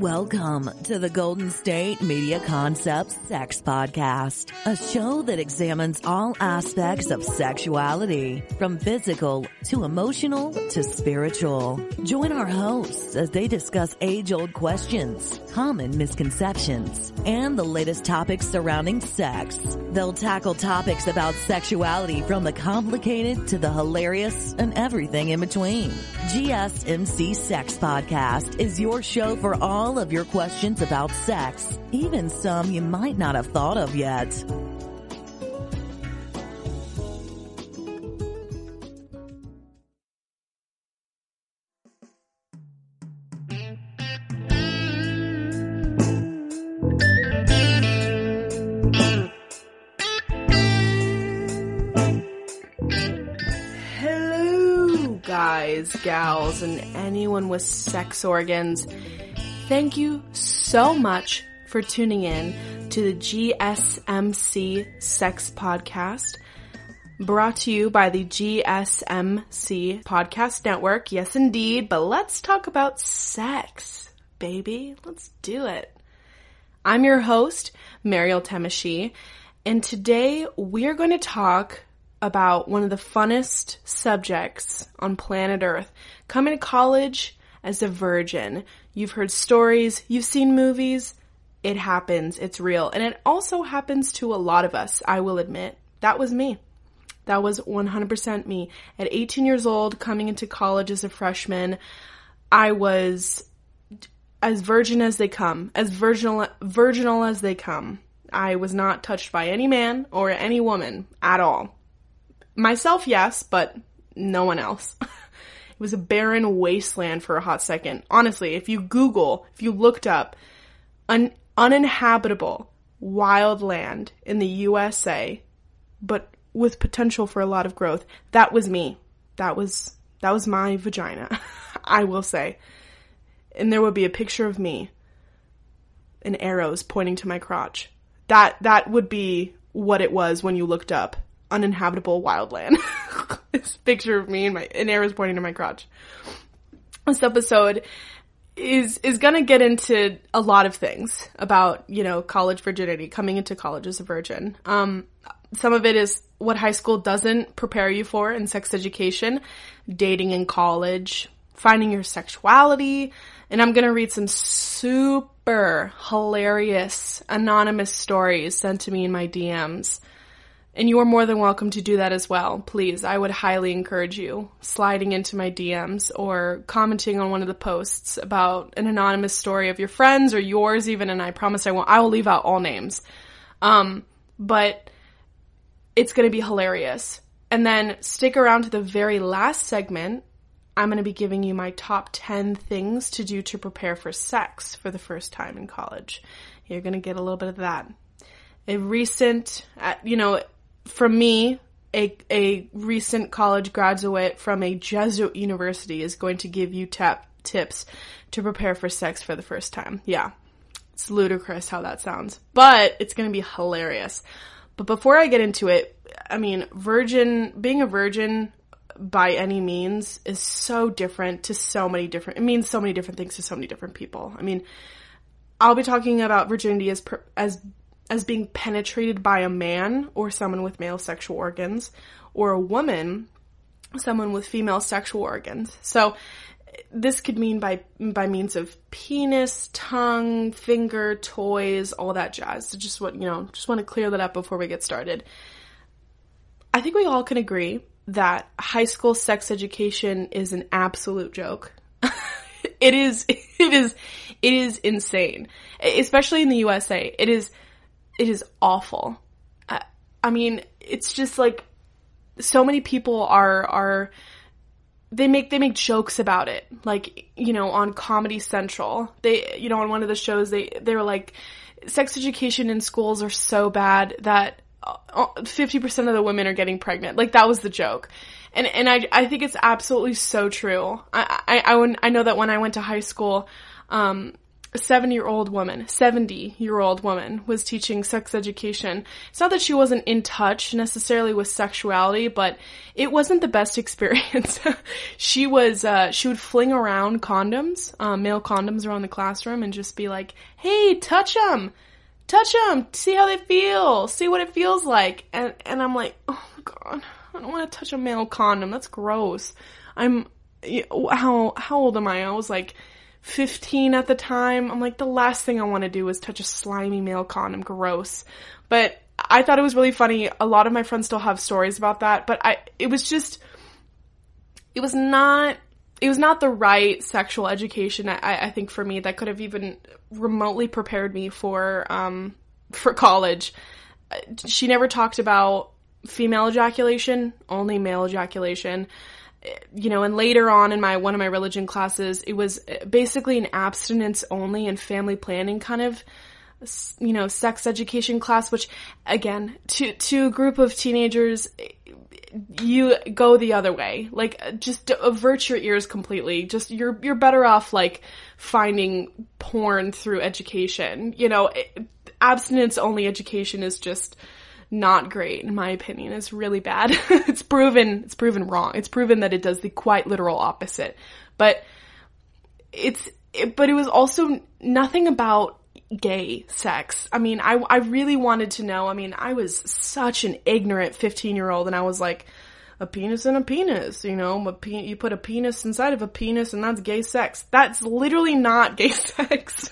Welcome to the Golden State Media Concepts Sex Podcast, a show that examines all aspects of sexuality, from physical to emotional to spiritual. Join our hosts as they discuss age-old questions, common misconceptions, and the latest topics surrounding sex. They'll tackle topics about sexuality from the complicated to the hilarious and everything in between. GSMC Sex Podcast is your show for all of your questions about sex, even some you might not have thought of yet. Hello, guys, gals, and anyone with sex organs. Thank you so much for tuning in to the GSMC Sex Podcast, brought to you by the GSMC Podcast Network. Yes, indeed, but let's talk about sex, baby. Let's do it. I'm your host, Mariel, and today we're going to talk about one of the funnest subjects on planet Earth, coming to college as a virgin. You've heard stories, you've seen movies, it happens, it's real. And it also happens to a lot of us, I will admit. That was me. That was 100% me. At 18 years old, coming into college as a freshman, I was as virgin as they come, as virginal as they come. I was not touched by any man or any woman at all. Myself, yes, but no one else. It was a barren wasteland for a hot second. Honestly, if you looked up an uninhabitable wild land in the USA, but with potential for a lot of growth, that was me. That was my vagina, I will say. And there would be a picture of me and arrows pointing to my crotch. That would be what it was when you looked up uninhabitable wildland. This picture of me and arrows pointing to my crotch. This episode is gonna get into a lot of things about, college virginity, coming into college as a virgin. Some of it is what high school doesn't prepare you for in sex education, dating in college, finding your sexuality, and I'm gonna read some super hilarious anonymous stories sent to me in my DMs. And you are more than welcome to do that as well. Please, I would highly encourage you sliding into my DMs or commenting on one of the posts about an anonymous story of your friends or yours even, and I promise I will leave out all names. But it's going to be hilarious. And then stick around to the very last segment. I'm going to be giving you my top 10 things to do to prepare for sex for the first time in college. You're going to get a little bit of that. A recent, from me, a recent college graduate from a Jesuit university is going to give you tips to prepare for sex for the first time. Yeah, it's ludicrous how that sounds, but it's going to be hilarious. But before I get into it, being a virgin by any means is so different to it means so many different things to so many different people. I'll be talking about virginity as being penetrated by a man or someone with male sexual organs, or a woman, someone with female sexual organs. So this could mean by means of penis, tongue, finger, toys, all that jazz. So just want to clear that up before we get started. I think we all can agree that high school sex education is an absolute joke. It is insane, especially in the USA. It is awful. It's just like so many people they make jokes about it. Like, on Comedy Central, on one of the shows, they were like, sex education in schools are so bad that 50% of the women are getting pregnant. Like, that was the joke. And I think it's absolutely so true. I know that when I went to high school, a 70-year-old woman was teaching sex education. It's not that she wasn't in touch necessarily with sexuality, but it wasn't the best experience. She would fling around condoms, male condoms around the classroom and just be like, hey, touch them, see how they feel, see what it feels like. And I'm like, oh my God, I don't want to touch a male condom. That's gross. How old am I? I was like 15 at the time. I'm like, the last thing I want to do is touch a slimy male condom. Gross. But I thought it was really funny. A lot of my friends still have stories about that, but it was not the right sexual education, I think, for me, that could have even remotely prepared me for college. She never talked about female ejaculation, only male ejaculation. And later on in one of my religion classes, it was basically an abstinence only and family planning kind of, sex education class, which, again, to a group of teenagers, you go the other way. Like, just avert your ears completely. Just, you're better off, like, finding porn through education. Abstinence only education is just not great, in my opinion. It's really bad. It's proven wrong. It's proven that it does the quite literal opposite. But it was also nothing about gay sex. I mean, I really wanted to know. I mean, I was such an ignorant 15-year-old, and I was like, a penis and a penis, you put a penis inside of a penis, and that's gay sex. That's literally not gay sex.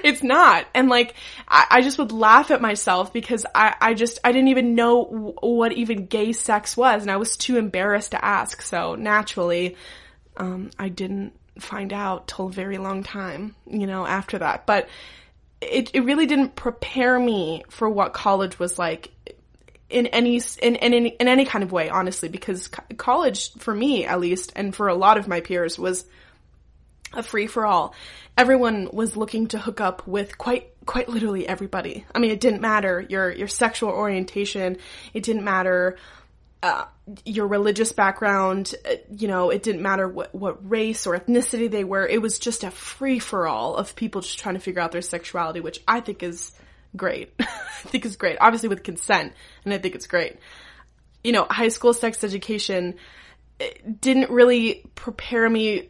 It's not. And like, I just would laugh at myself because I didn't even know what even gay sex was, and I was too embarrassed to ask. So naturally, I didn't find out till a very long time, after that. But it really didn't prepare me for what college was like in any kind of way, honestly, because college, for me at least, and for a lot of my peers, was a free-for-all. Everyone was looking to hook up with quite literally everybody. I mean, it didn't matter your sexual orientation. It didn't matter your religious background. It didn't matter what race or ethnicity they were. It was just a free-for-all of people just trying to figure out their sexuality, which I think is great. I think it's great. Obviously with consent, and I think it's great. High school sex education didn't really prepare me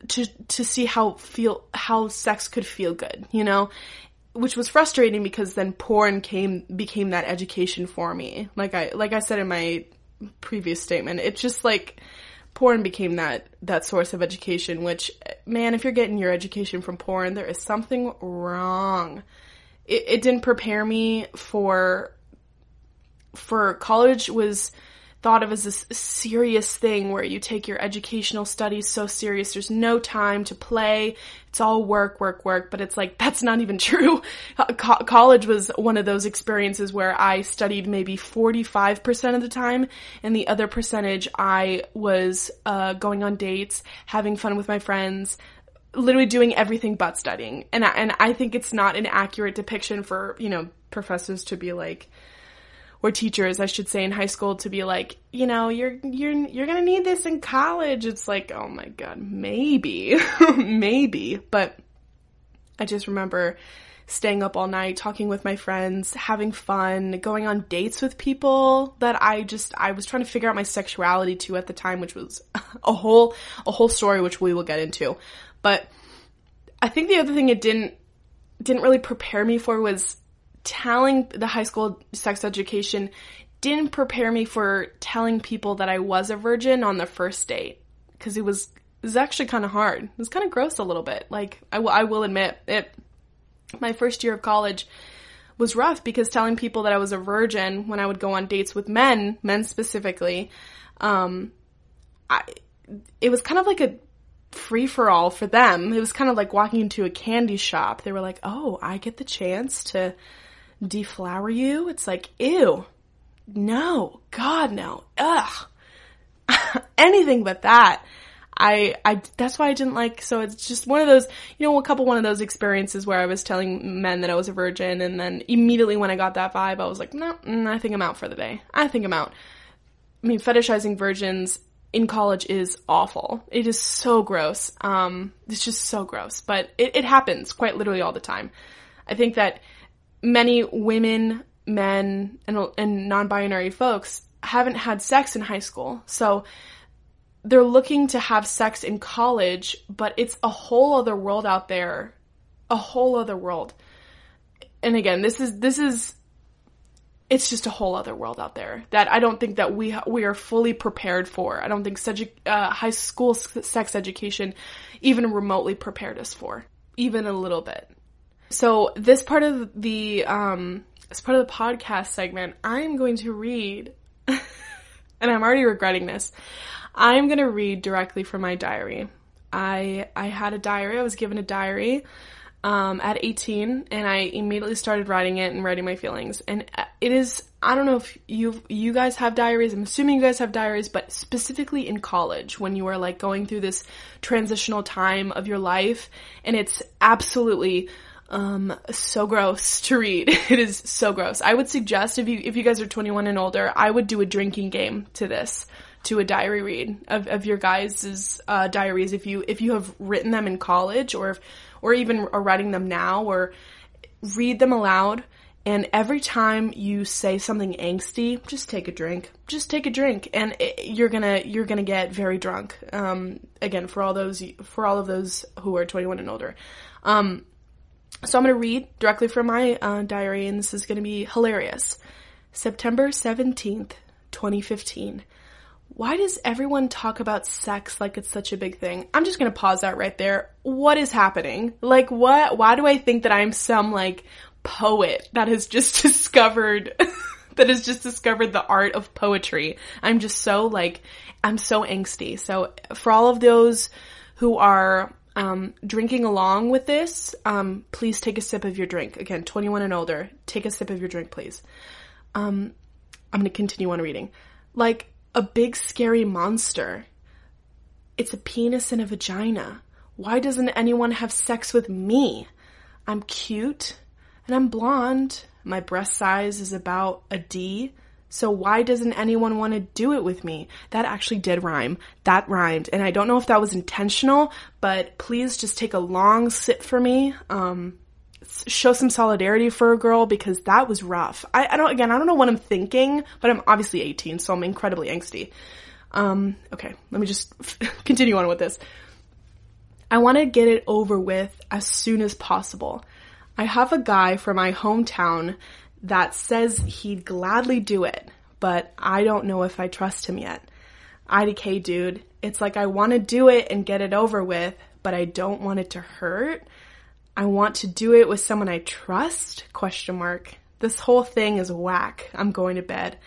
to see how sex could feel good, which was frustrating because then porn became that education for me. Like I said in my previous statement, it's just like porn became that source of education, which, man, if you're getting your education from porn, there is something wrong. It didn't prepare me for college. Was thought of as this serious thing where you take your educational studies so serious. There's no time to play. It's all work. But it's like, that's not even true. College was one of those experiences where I studied maybe 45% of the time, and the other percentage I was going on dates, having fun with my friends, literally doing everything but studying. And I think it's not an accurate depiction for, professors to be like, or teachers, I should say, in high school to be like, you're gonna need this in college. It's like, oh my God, maybe, maybe. But I just remember staying up all night, talking with my friends, having fun, going on dates with people that I was trying to figure out my sexuality to at the time, which was a whole story, which we will get into. But I think the other thing it didn't really prepare me for was telling the high school sex education didn't prepare me for telling people that I was a virgin on the first date, because it was actually kind of hard. It was kind of gross a little bit. Like, I will admit it. My first year of college was rough because telling people that I was a virgin when I would go on dates with men specifically, it was kind of like a free-for-all for them. It was kind of like walking into a candy shop. They were like, oh, I get the chance to deflower you? It's like, ew, no, God, no, ugh, anything but that. That's why I didn't like, so it's just one of those, one of those experiences where I was telling men that I was a virgin, and then immediately when I got that vibe, I was like, no, I think I'm out for the day. I think I'm out. I mean, fetishizing virgins in college is awful. It is so gross. It's just so gross, but it happens quite literally all the time. I think that many women, men, and non-binary folks haven't had sex in high school. So they're looking to have sex in college, but it's a whole other world out there. A whole other world. And again, it's just a whole other world out there that I don't think that we are fully prepared for. I don't think high school sex education even remotely prepared us for, even a little bit. So this part of the podcast segment, I'm going to read, and I'm already regretting this. I'm going to read directly from my diary. I had a diary. I was given a diary at 18, and I immediately started writing it and writing my feelings. And it is, I don't know if you guys have diaries. I'm assuming you guys have diaries, but specifically in college when you are like going through this transitional time of your life, and it's absolutely so gross to read. It is so gross. I would suggest if you guys are 21 and older, I would do a drinking game to a diary read of your guys' diaries if you have written them in college or even are writing them now, or read them aloud. And every time you say something angsty, just take a drink. Just take a drink, and you're gonna get very drunk. Again, for all of those who are 21 and older. So I'm going to read directly from my diary, and this is going to be hilarious. September 17th, 2015. Why does everyone talk about sex like it's such a big thing? I'm just going to pause that right there. What is happening? Like, what? Why do I think that I'm some, like, poet that has just discovered the art of poetry? I'm just so, like, I'm so angsty. So for all of those who are drinking along with this, please take a sip of your drink. Again, 21 and older, take a sip of your drink, please. I'm going to continue on reading. Like a big scary monster. It's a penis and a vagina. Why doesn't anyone have sex with me? I'm cute and I'm blonde. My breast size is about a D. So why doesn't anyone want to do it with me? That actually did rhyme. That rhymed. And I don't know if that was intentional, but please just take a long sip for me. Show some solidarity for a girl, because that was rough. I don't know what I'm thinking, but I'm obviously 18, so I'm incredibly angsty. Okay, let me just continue on with this. I want to get it over with as soon as possible. I have a guy from my hometown that says he'd gladly do it, but I don't know if I trust him yet. IDK dude, it's like I want to do it and get it over with, but I don't want it to hurt. I want to do it with someone I trust? ? This whole thing is whack. I'm going to bed.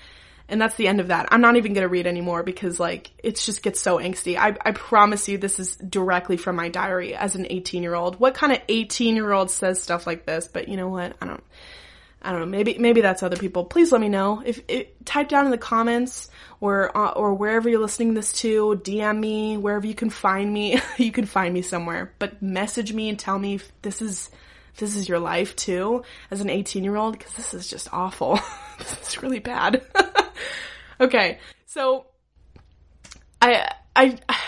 And that's the end of that. I'm not even going to read anymore because, like, it just gets so angsty. I promise you this is directly from my diary as an 18-year-old. What kind of 18-year-old says stuff like this? But you know what? I don't know. Maybe that's other people. Please let me know. If type down in the comments or wherever you're listening this to, DM me, wherever you can find me. You can find me somewhere. But message me and tell me if this is your life too as an 18-year-old, because this is just awful. This is really bad. Okay, so I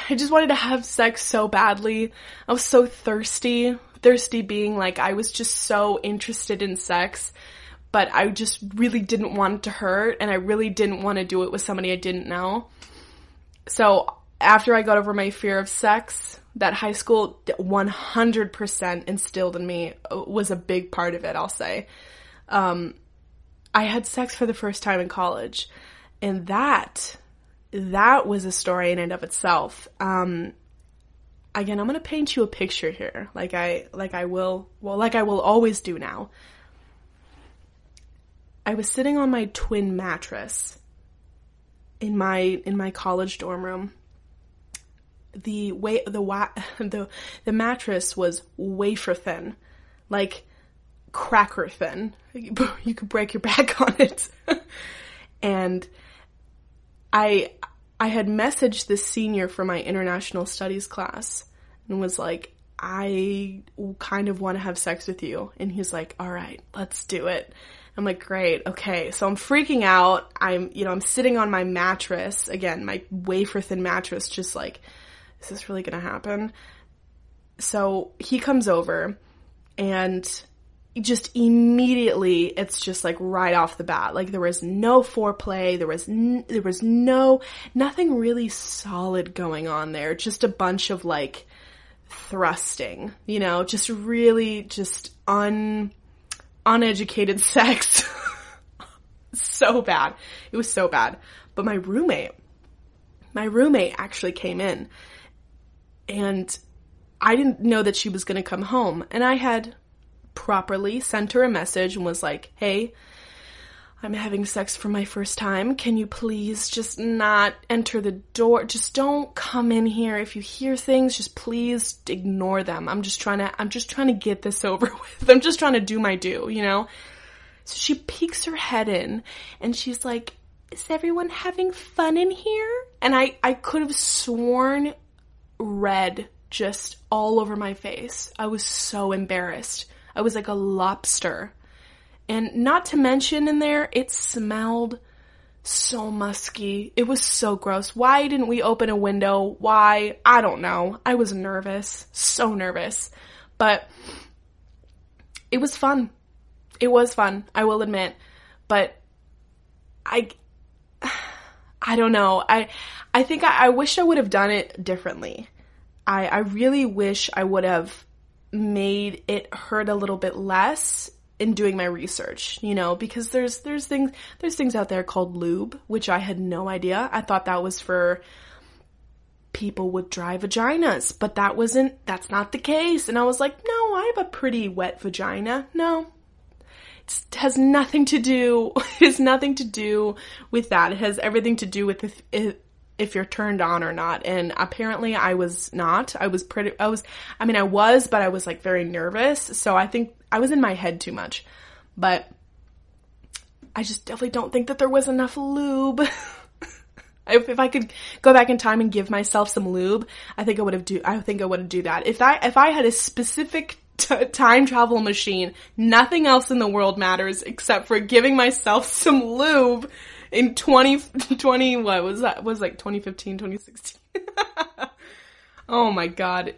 just wanted to have sex so badly. I was so thirsty being like, I was just so interested in sex, but I just really didn't want it to hurt, and I really didn't want to do it with somebody I didn't know. So after I got over my fear of sex, that high school 100% instilled in me was a big part of it, I'll say. I had sex for the first time in college, and that was a story in and of itself. Again, I'm going to paint you a picture here, like I will always do now. I was sitting on my twin mattress in my college dorm room. The mattress was wafer thin, like cracker thin. You could break your back on it. And I had messaged this senior for my international studies class and was like, I kind of want to have sex with you. And he's like, all right, let's do it. I'm like, great, okay. So I'm freaking out. I'm sitting on my mattress, again, my wafer thin mattress, just like, is this really gonna happen? So he comes over, and just immediately, it's just like right off the bat. Like, there was no foreplay, there was nothing really solid going on there. Just a bunch of like thrusting, just really just uneducated sex. So bad. It was so bad. But my roommate actually came in, and I didn't know that she was going to come home, and I had properly sent her a message and was like, hey, I'm having sex for my first time. Can you please just not enter the door? Just don't come in here. If you hear things, just please ignore them. I'm just trying to get this over with. I'm just trying to do my due, So she peeks her head in, and she's like, is everyone having fun in here? And I could have sworn red just all over my face. I was so embarrassed. I was like a lobster. And not to mention in there, it smelled so musky. It was so gross. Why didn't we open a window? Why? I don't know. I was nervous. So nervous. But it was fun. It was fun, I will admit. But I don't know. I think I wish I would have done it differently. I really wish I would have made it hurt a little bit less in doing my research, because there's things out there called lube, which I had no idea. I thought that was for people with dry vaginas, but that's not the case. And I was like, no, I have a pretty wet vagina. No, it has nothing to do with that. It has everything to do with if you're turned on or not. And apparently I was not. I was, but I was like very nervous. So I think I was in my head too much. But I just definitely don't think that there was enough lube. If I could go back in time and give myself some lube, I think I would do that. If I had a specific time travel machine, nothing else in the world matters except for giving myself some lube in 2020, what was that? It was like 2015, 2016. Oh my God.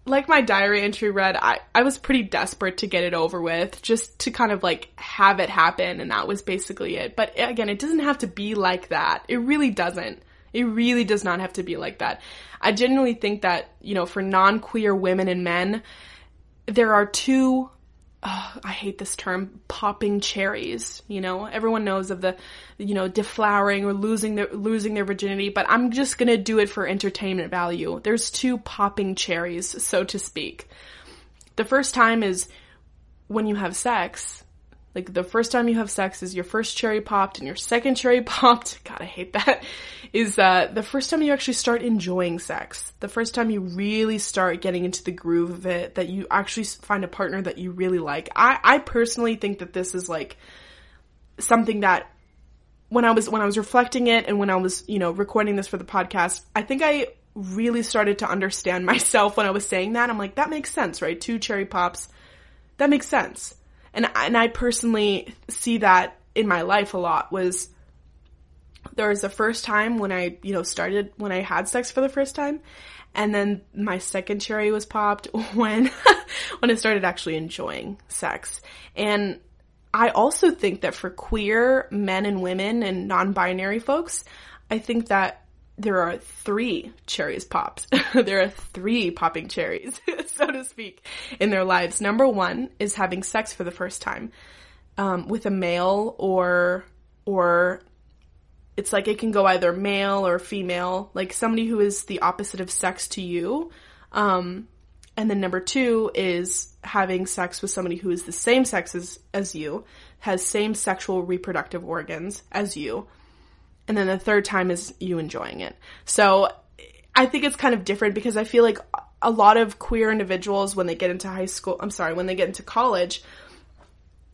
Like my diary entry read, I was pretty desperate to get it over with, just to kind of like have it happen, and that was basically it. But again, it doesn't have to be like that. It really doesn't. It really does not have to be like that. I genuinely think that, for non-queer women and men, there are two, I hate this term, popping cherries. Everyone knows of the, deflowering or losing their virginity, but I'm just gonna do it for entertainment value. There's two popping cherries, so to speak. The first time is when you have sex. Like, the first time you have sex is your first cherry popped, and your second cherry popped, God, I hate that, is the first time you actually start enjoying sex. The first time you really start getting into the groove of it, that you actually find a partner that you really like. I personally think that this is like something that when I was reflecting it, and when I was, recording this for the podcast, I think I really started to understand myself when I was saying that. I'm like, that makes sense, right? 2 cherry pops. That makes sense. And I personally see that in my life a lot. Was there was the first time when I, when I had sex for the first time, and then my second cherry was popped when I started actually enjoying sex. And I also think that for queer men and women and non-binary folks, I think that there are 3 cherries popped. There are 3 popping cherries, so to speak, in their lives. Number 1 is having sex for the first time with a male, or it's like it can go either male or female, like somebody who is the opposite of sex to you. And then number 2 is having sex with somebody who is the same sex as you, has same sexual reproductive organs as you. And then the third time is you enjoying it. So I think it's kind of different, because I feel like a lot of queer individuals, when they get into college,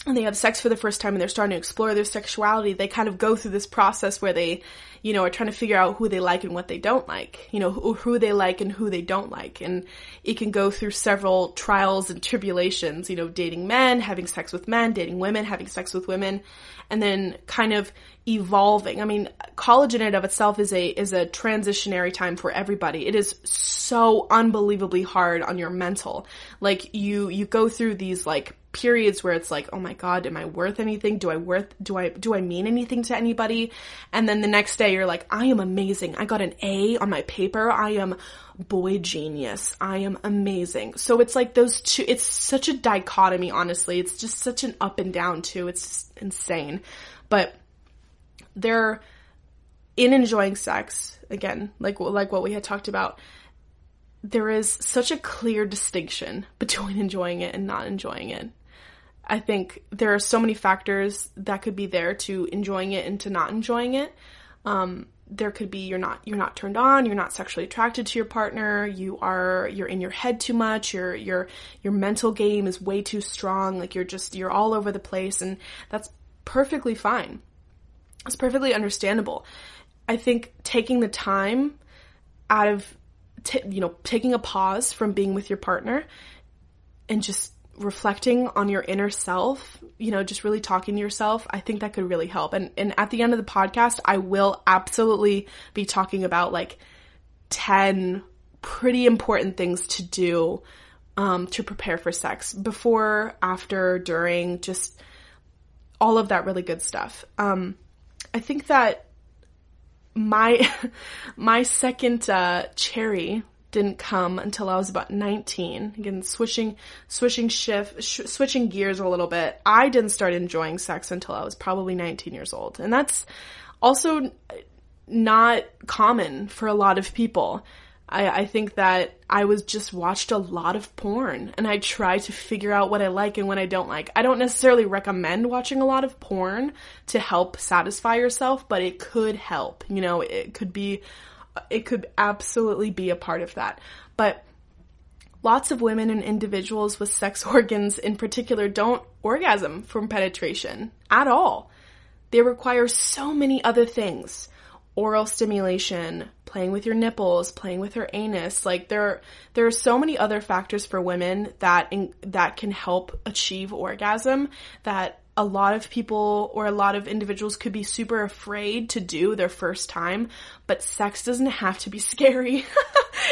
and they have sex for the first time and they're starting to explore their sexuality, they kind of go through this process where they, are trying to figure out who they like and what they don't like, who they like and who they don't like. And it can go through several trials and tribulations, dating men, having sex with men, dating women, having sex with women, and then kind of evolving. I mean, college in and of itself is a transitionary time for everybody. It is so unbelievably hard on your mental. Like you go through these like periods where it's like, oh my God, am I worth anything? Do I mean anything to anybody? And then the next day you're like, I am amazing. I got an A on my paper. I am boy genius. I am amazing. So it's like those two, it's such a dichotomy, honestly. It's just such an up and down too. It's just insane. But they're in enjoying sex, again, like what we had talked about, there is such a clear distinction between enjoying it and not enjoying it. I think there are so many factors that could be there to enjoying it and to not enjoying it. There could be you're not turned on, you're not sexually attracted to your partner, you're in your head too much, your mental game is way too strong, like you're all over the place, and that's perfectly fine. It's perfectly understandable. I think taking the time out of taking a pause from being with your partner and just reflecting on your inner self, just really talking to yourself, I think that could really help. And at the end of the podcast, I will absolutely be talking about like 10 pretty important things to do to prepare for sex, before, after, during, just all of that really good stuff. I think that my second cherry didn't come until I was about 19. Again, switching gears a little bit. I didn't start enjoying sex until I was probably 19 years old. And that's also not common for a lot of people. I think that I watched a lot of porn, and I try to figure out what I like and what I don't like. I don't necessarily recommend watching a lot of porn to help satisfy yourself, but it could help. It could absolutely be a part of that. But lots of women and individuals with sex organs in particular don't orgasm from penetration at all. They require so many other things. Oral stimulation, playing with your nipples, playing with your anus. Like there are so many other factors for women that can help achieve orgasm that a lot of people or a lot of individuals could be super afraid to do their first time, but sex doesn't have to be scary.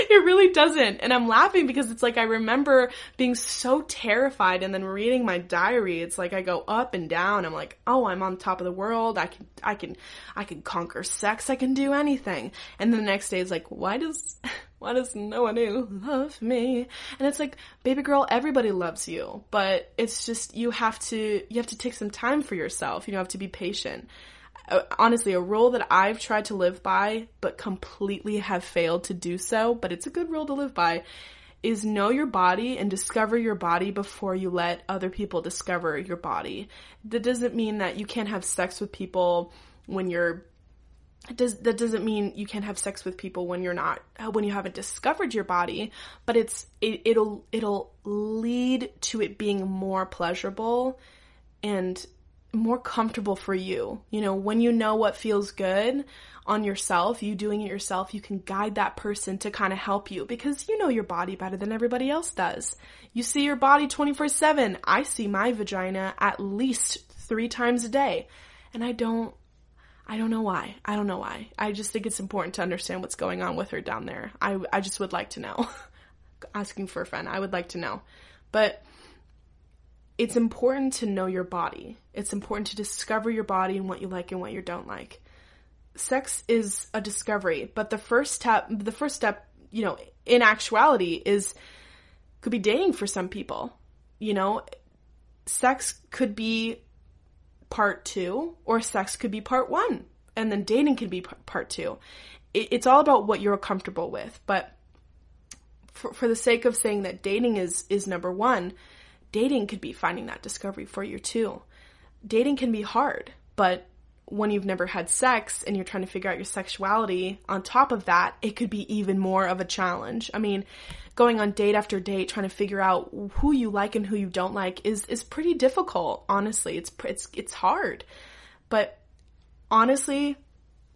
It really doesn't. And I'm laughing because it's like I remember being so terrified, and then reading my diary, it's like I go up and down. I'm like, oh, I'm on top of the world. I can conquer sex. I can do anything. And then the next day it's like, why does no one love me? And it's like, baby girl, everybody loves you, but it's just, you have to take some time for yourself. You have to be patient. Honestly, a rule that I've tried to live by, but completely have failed to do so, but it's a good rule to live by, is know your body and discover your body before you let other people discover your body. That doesn't mean that you can't have sex with people when that doesn't mean you can't have sex with people when you haven't discovered your body, but it'll lead to it being more pleasurable and more comfortable for you. When you know what feels good on yourself, you doing it yourself, you can guide that person to kind of help you, because you know your body better than everybody else does. You see your body 24/7. I see my vagina at least 3 times a day, and I don't know why. I just think it's important to understand what's going on with her down there. I just would like to know. Asking for a friend, I would like to know. But it's important to know your body. It's important to discover your body and what you like and what you don't like. Sex is a discovery, but the first step, in actuality could be dating for some people. Sex could be part 2, or sex could be part 1, and then dating could be part 2. It's all about what you're comfortable with. But for the sake of saying that dating is number 1, dating could be finding that discovery for you too. Dating can be hard, but when you've never had sex and you're trying to figure out your sexuality, on top of that, it could be even more of a challenge. I mean, going on date after date, trying to figure out who you like and who you don't like is pretty difficult. Honestly, it's hard. But honestly,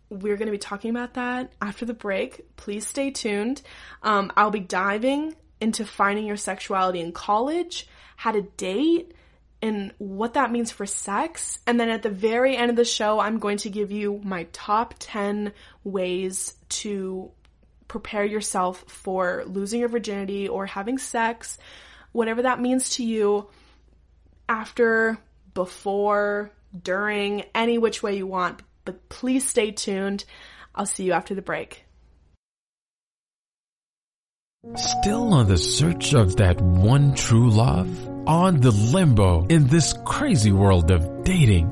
we're going to be talking about that after the break. Please stay tuned. I'll be diving into finding your sexuality in college, how to date, and what that means for sex. And then at the very end of the show, I'm going to give you my top 10 ways to prepare yourself for losing your virginity or having sex, whatever that means to you, after, before, during, any which way you want. But please stay tuned. I'll see you after the break. Still on the search of that one true love? On the limbo in this crazy world of dating,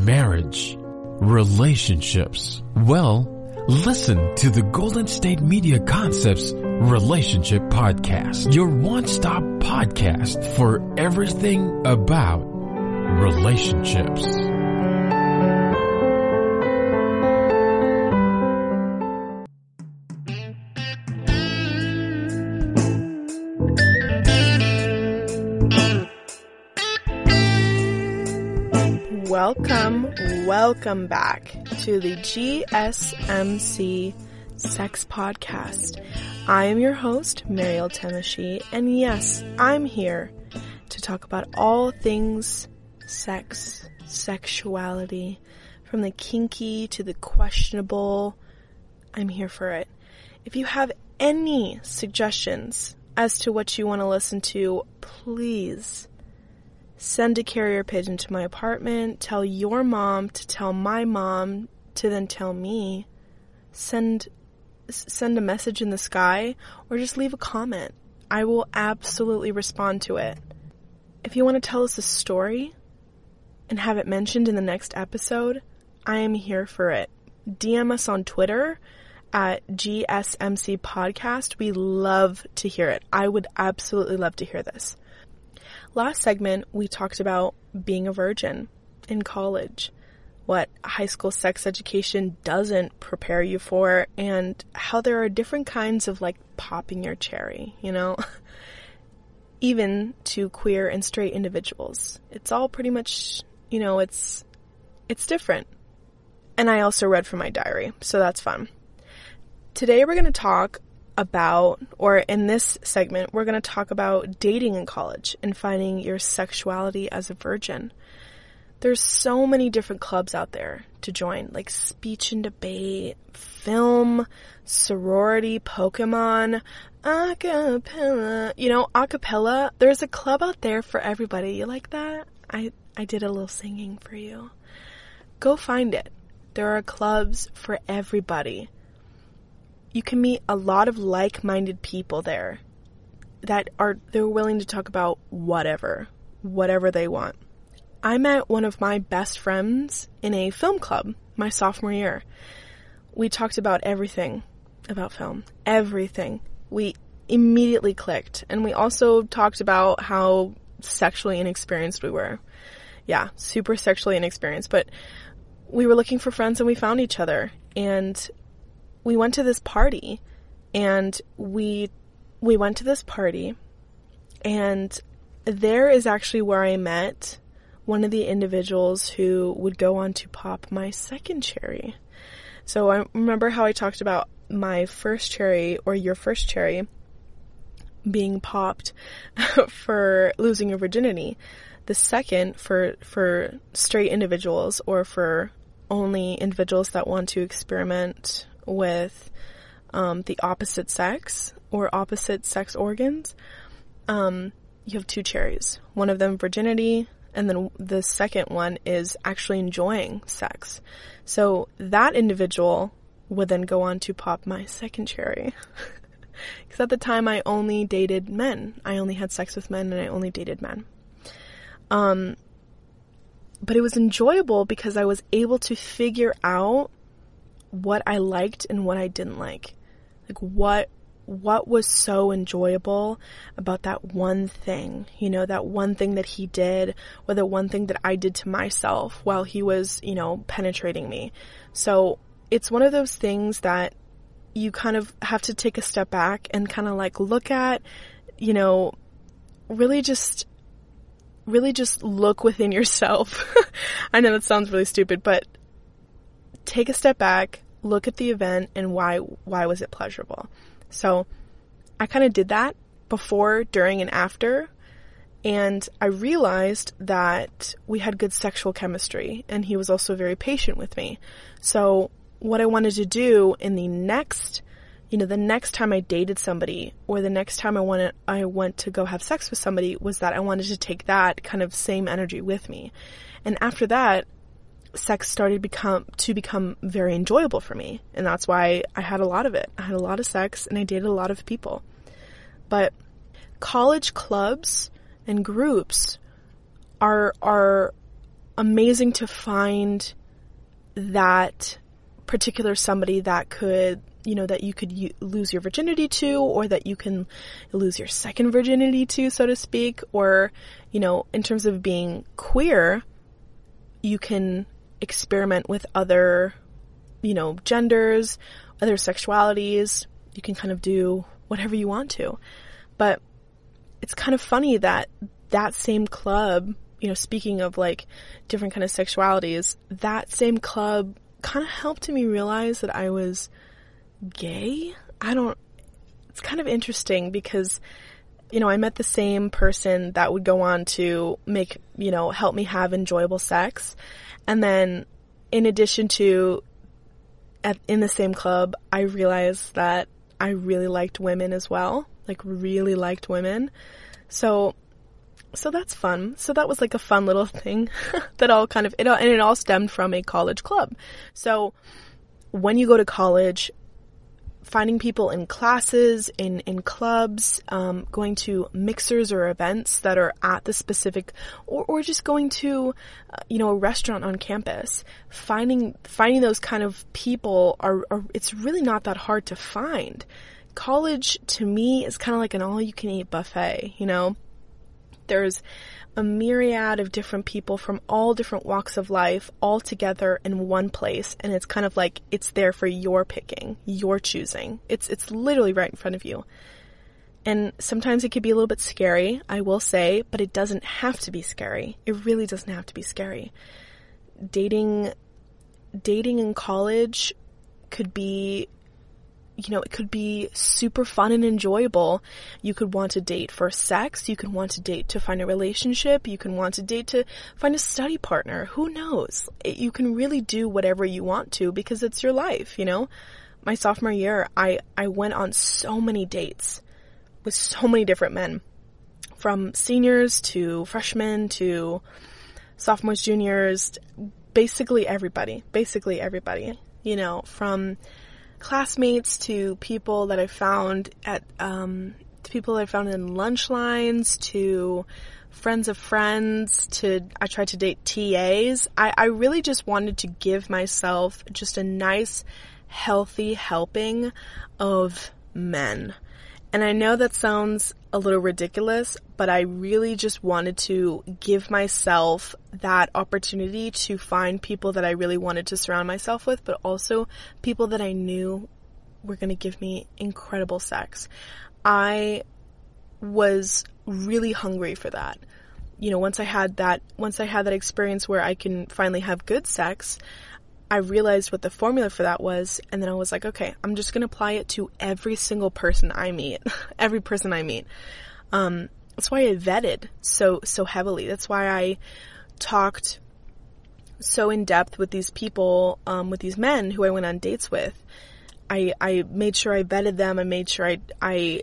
marriage, relationships? Well, listen to the Golden State Media Concepts Relationship Podcast, your one-stop podcast for everything about relationships. Welcome back to the GSMC Sex Podcast. I am your host, Mariel, and yes, I'm here to talk about all things sex, sexuality, from the kinky to the questionable. I'm here for it. If you have any suggestions as to what you want to listen to, please send a carrier pigeon to my apartment. Tell your mom to tell my mom to then tell me. Send a message in the sky, or just leave a comment. I will absolutely respond to it. If you want to tell us a story and have it mentioned in the next episode, I am here for it. DM us on Twitter at GSMC Podcast. We love to hear it. I would absolutely love to hear this. Last segment, we talked about being a virgin in college, what high school sex education doesn't prepare you for, and how there are different kinds of like popping your cherry, you know, even to queer and straight individuals. It's all pretty much, you know, it's different. And I also read from my diary, so that's fun. Today we're going to talk about, or in this segment, we're going to talk about dating in college and finding your sexuality as a virgin. There's so many different clubs out there to join, like speech and debate, film, sorority, Pokemon, acapella. You know, acapella, there's a club out there for everybody. You like that? I did a little singing for you. Go find it. There are clubs for everybody. You can meet a lot of like-minded people there they're willing to talk about whatever they want. I met one of my best friends in a film club my sophomore year. We talked about everything about film. Everything. We immediately clicked. And we also talked about how sexually inexperienced we were. Yeah, super sexually inexperienced. But we were looking for friends and we found each other. And we went to this party, and we went to this party, and there is actually where I met one of the individuals who would go on to pop my second cherry. So I remember how I talked about my first cherry, or your first cherry, being popped for losing your virginity. The second for straight individuals, or for only individuals that want to experiment with the opposite sex or opposite sex organs, you have two cherries. One of them virginity, and then the second one is actually enjoying sex. So that individual would then go on to pop my second cherry. Because at the time I only dated men. I only had sex with men, and I only dated men. But it was enjoyable because I was able to figure out what I liked and what I didn't like. Like what was so enjoyable about that one thing, you know, that one thing that he did, or the one thing that I did to myself while he was, you know, penetrating me. So it's one of those things that you kind of have to take a step back and kind of like look at, you know, really just look within yourself. I know that sounds really stupid, but take a step back, look at the event, and why was it pleasurable? So I kind of did that before, during, and after, and I realized that we had good sexual chemistry, and he was also very patient with me. So what I wanted to do in the next time I dated somebody, or the next time I went to go have sex with somebody, was that I wanted to take that kind of same energy with me. And after that, sex started to become very enjoyable for me. And that's why I had a lot of it. I had a lot of sex and I dated a lot of people. But college clubs and groups are amazing to find that particular somebody that could, you know, that you could lose your virginity to, or that you can lose your second virginity to, so to speak. Or, you know, in terms of being queer, you can experiment with other, you know, genders, other sexualities. You can kind of do whatever you want to. But it's kind of funny that that same club, you know, speaking of like different kind of sexualities, that same club kind of helped me realize that I was gay. It's kind of interesting because, you know, I met the same person that would go on to help me have enjoyable sex. And then in addition to in the same club, I realized that I really liked women as well, like really liked women. So that's fun. So that was like a fun little thing that it all stemmed from a college club. So when you go to college, finding people in classes, in clubs, going to mixers or events that are at the specific, or just going to, a restaurant on campus, finding those kind of people it's really not that hard to find. College, to me, is kind of like an all-you-can-eat buffet, you know? There's a myriad of different people from all different walks of life all together in one place, and it's kind of like it's there for your picking, your choosing. It's literally right in front of you. And sometimes it could be a little bit scary, I will say, but it doesn't have to be scary. It really doesn't have to be scary. Dating in college could be, it could be super fun and enjoyable. You could want to date for sex. You could want to date to find a relationship. You can want to date to find a study partner. Who knows? You can really do whatever you want to because it's your life, you know? My sophomore year, I went on so many dates with so many different men. From seniors to freshmen to sophomores, juniors, basically everybody, you know, from classmates to people that I found in lunch lines to friends of friends to I tried to date TAs. I really just wanted to give myself just a nice, healthy helping of men. And I know that sounds a little ridiculous, but I really just wanted to give myself that opportunity to find people that I really wanted to surround myself with, but also people that I knew were going to give me incredible sex. I was really hungry for that. You know, once I had that experience where I can finally have good sex, I realized what the formula for that was, and then I was like, okay, I'm just going to apply it to every single person I meet. Every person I meet. That's why I vetted so heavily. That's why I talked so in depth with these people, with these men who I went on dates with. I made sure I vetted them. I made sure I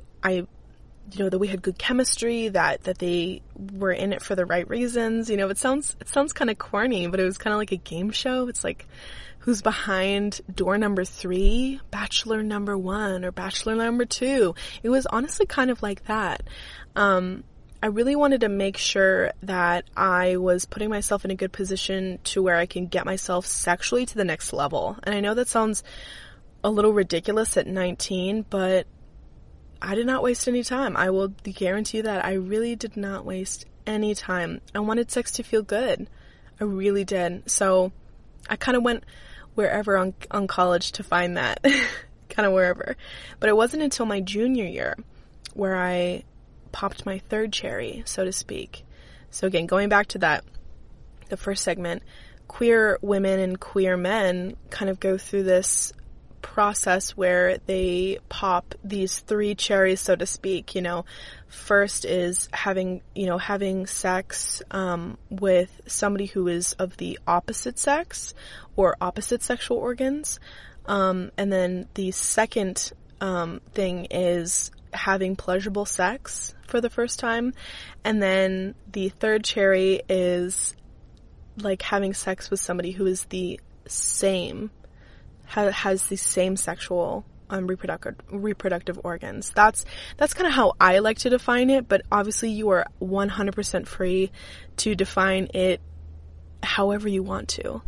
that we had good chemistry, that they were in it for the right reasons. You know, it sounds kind of corny, but it was kind of like a game show. It's like, who's behind door number 3, bachelor number 1, or bachelor number 2. It was honestly kind of like that. I really wanted to make sure that I was putting myself in a good position to where I can get myself sexually to the next level. And I know that sounds a little ridiculous at 19, but I did not waste any time. I will guarantee you that I really did not waste any time. I wanted sex to feel good. I really did. So I kind of went wherever on college to find that. kind of wherever. But it wasn't until my junior year where I popped my third cherry, so to speak. So again, going back to that, the first segment, queer women and queer men kind of go through this process where they pop these 3 cherries, so to speak. First is having sex with somebody who is of the opposite sex or opposite sexual organs. And then the second thing is having pleasurable sex for the first time. And then the third cherry is like having sex with somebody who is the same, has the same sexual reproductive organs. That's kind of how I like to define it, but obviously you are 100% free to define it however you want to.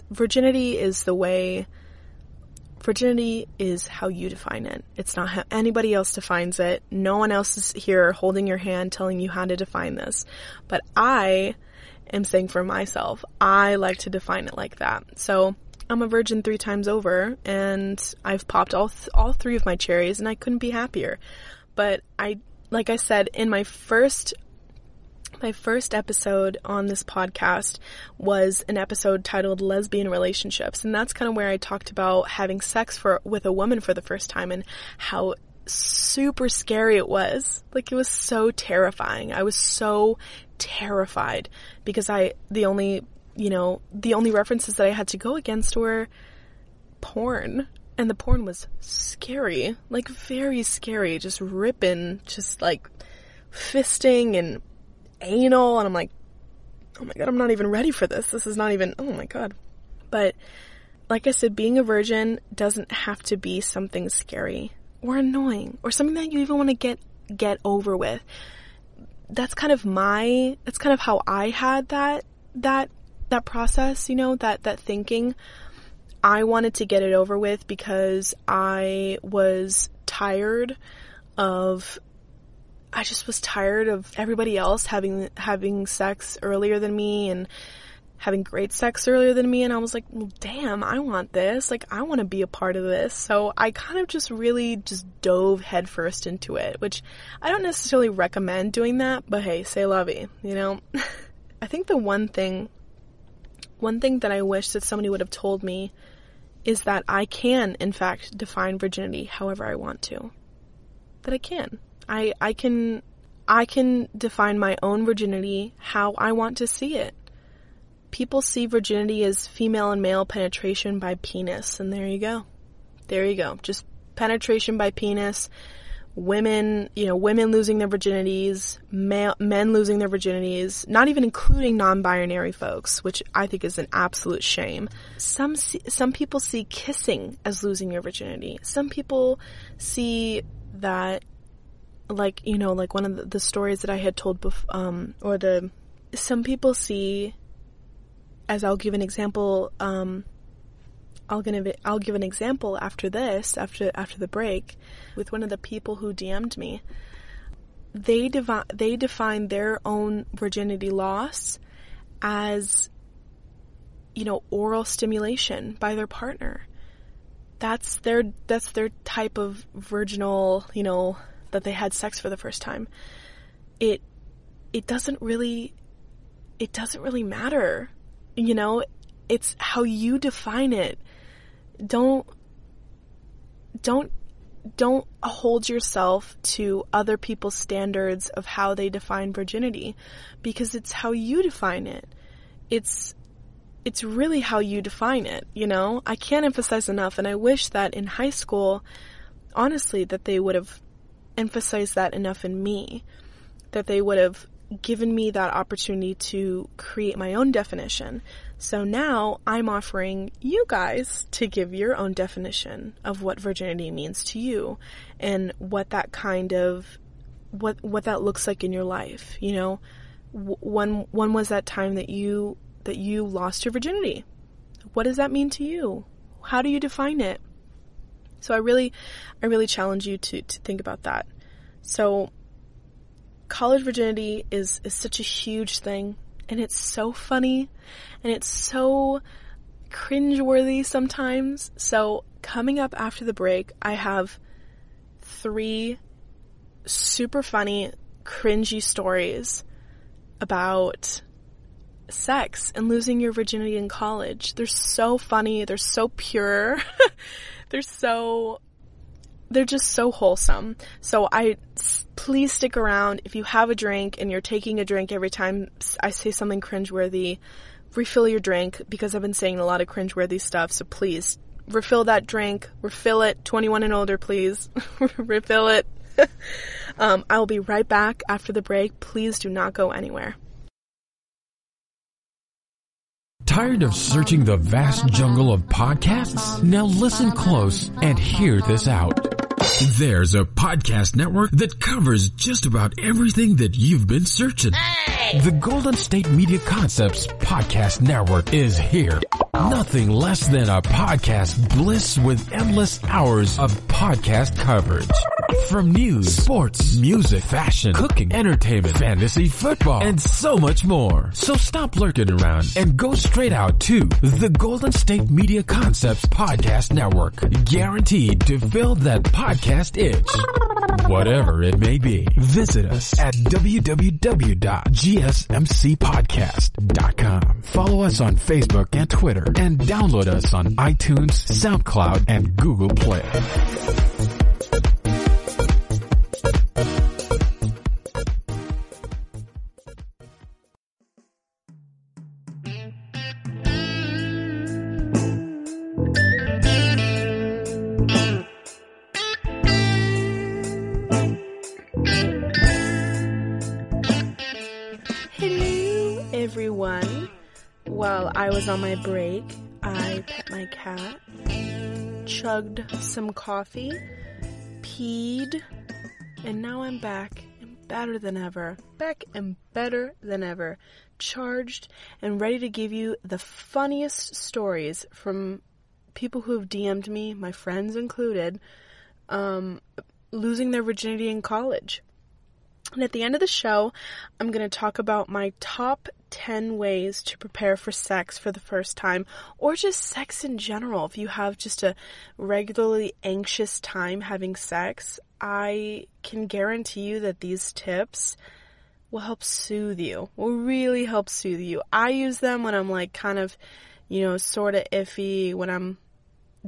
Virginity is how you define it. It's not how anybody else defines it. No one else is here holding your hand telling you how to define this. But I am saying for myself, I like to define it like that. So I'm a virgin 3 times over, and I've popped all 3 of my cherries, and I couldn't be happier. But like I said, in my first episode on this podcast was an episode titled Lesbian Relationships, and that's kind of where I talked about having sex with a woman for the first time and how super scary it was. Like, it was so terrifying. I was so terrified because the only references that I had to go against were porn, and the porn was scary, like very scary, just ripping, just like fisting and anal, and I'm like, oh my god, I'm not even ready for this. This is not even, oh my god. But like I said, being a virgin doesn't have to be something scary or annoying or something that you even want to get over with. That's kind of how I had that process, that thinking. I wanted to get it over with because I was tired of everybody else having sex earlier than me and having great sex earlier than me, and I was like, well, damn, I want this. Like, I want to be a part of this. So I kind of just really just dove headfirst into it, which I don't necessarily recommend doing that, but hey, c'est la vie, I think the one thing that I wish that somebody would have told me is that I can, in fact, define virginity however I want to. That I can. I can define my own virginity how I want to see it. People see virginity as female and male penetration by penis, and there you go. There you go. Just penetration by penis. Women losing their virginities, men losing their virginities, not even including non-binary folks, which I think is an absolute shame. Some people see kissing as losing your virginity. Some people see that, like one of the stories that I had told before, some people see, as I'll give an example, I'll give an example after the break, with one of the people who DM'd me. They define their own virginity loss as, oral stimulation by their partner. That's their type of virginal, that they had sex for the first time. It doesn't really matter. It's how you define it. Don't hold yourself to other people's standards of how they define virginity, because it's how you define it. It's really how you define it, I can't emphasize enough, and I wish that in high school, honestly, that they would have emphasized that enough in me, that they would have given me that opportunity to create my own definition. So now I'm offering you guys to give your own definition of what virginity means to you, and what that kind of, what that looks like in your life. When was that time that you lost your virginity? What does that mean to you? How do you define it? So I really challenge you to think about that. So college virginity is such a huge thing, and it's so funny, and it's so cringeworthy sometimes. So coming up after the break, I have 3 super funny, cringy stories about sex and losing your virginity in college. They're so funny. They're so pure. They're just so wholesome. So please stick around. If you have a drink and you're taking a drink every time I say something cringeworthy, refill your drink, because I've been saying a lot of cringeworthy stuff. So please refill that drink. Refill it. 21 and older, please. Refill it. I will be right back after the break. Please do not go anywhere. Tired of searching the vast jungle of podcasts? Now listen close and hear this out. There's a podcast network that covers just about everything that you've been searching. Hey! The Golden State Media Concepts Podcast Network is here. Nothing less than a podcast bliss with endless hours of podcast coverage. From news, sports, music, fashion, cooking, entertainment, fantasy, football, and so much more. So stop lurking around and go straight out to the Golden State Media Concepts Podcast Network. Guaranteed to fill that podcast itch. Whatever it may be. Visit us at www.gsmcpodcast.com. Follow us on Facebook and Twitter, and download us on iTunes, SoundCloud, and Google Play. Everyone, while I was on my break, I pet my cat, chugged some coffee, peed, and now I'm back and better than ever. Charged and ready to give you the funniest stories from people who have DM'd me, my friends included, losing their virginity in college. And at the end of the show, I'm going to talk about my top 10 ways to prepare for sex for the first time, or just sex in general. If you have just a regularly anxious time having sex, I can guarantee you that these tips will help soothe you, will really help soothe you. I use them when I'm like kind of, sort of iffy, when I'm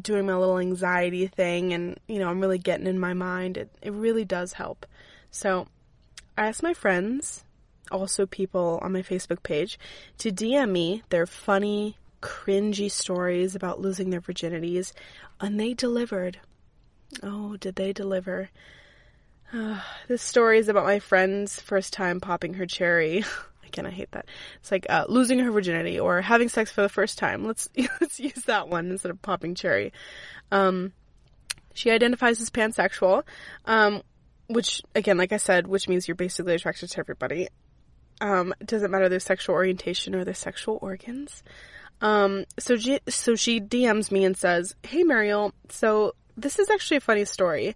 doing my little anxiety thing and, I'm really getting in my mind. It really does help. So I asked my friends, also people on my Facebook page, to DM me their funny, cringy stories about losing their virginities, and they delivered. Oh, did they deliver? This story is about my friend's first time popping her cherry. Again, I hate that. It's like losing her virginity or having sex for the first time. Let's use that one instead of popping cherry. She identifies as pansexual. Which, again, like I said, which means you're basically attracted to everybody. It doesn't matter their sexual orientation or their sexual organs. So she DMs me and says, "Hey, Mariel, so this is actually a funny story.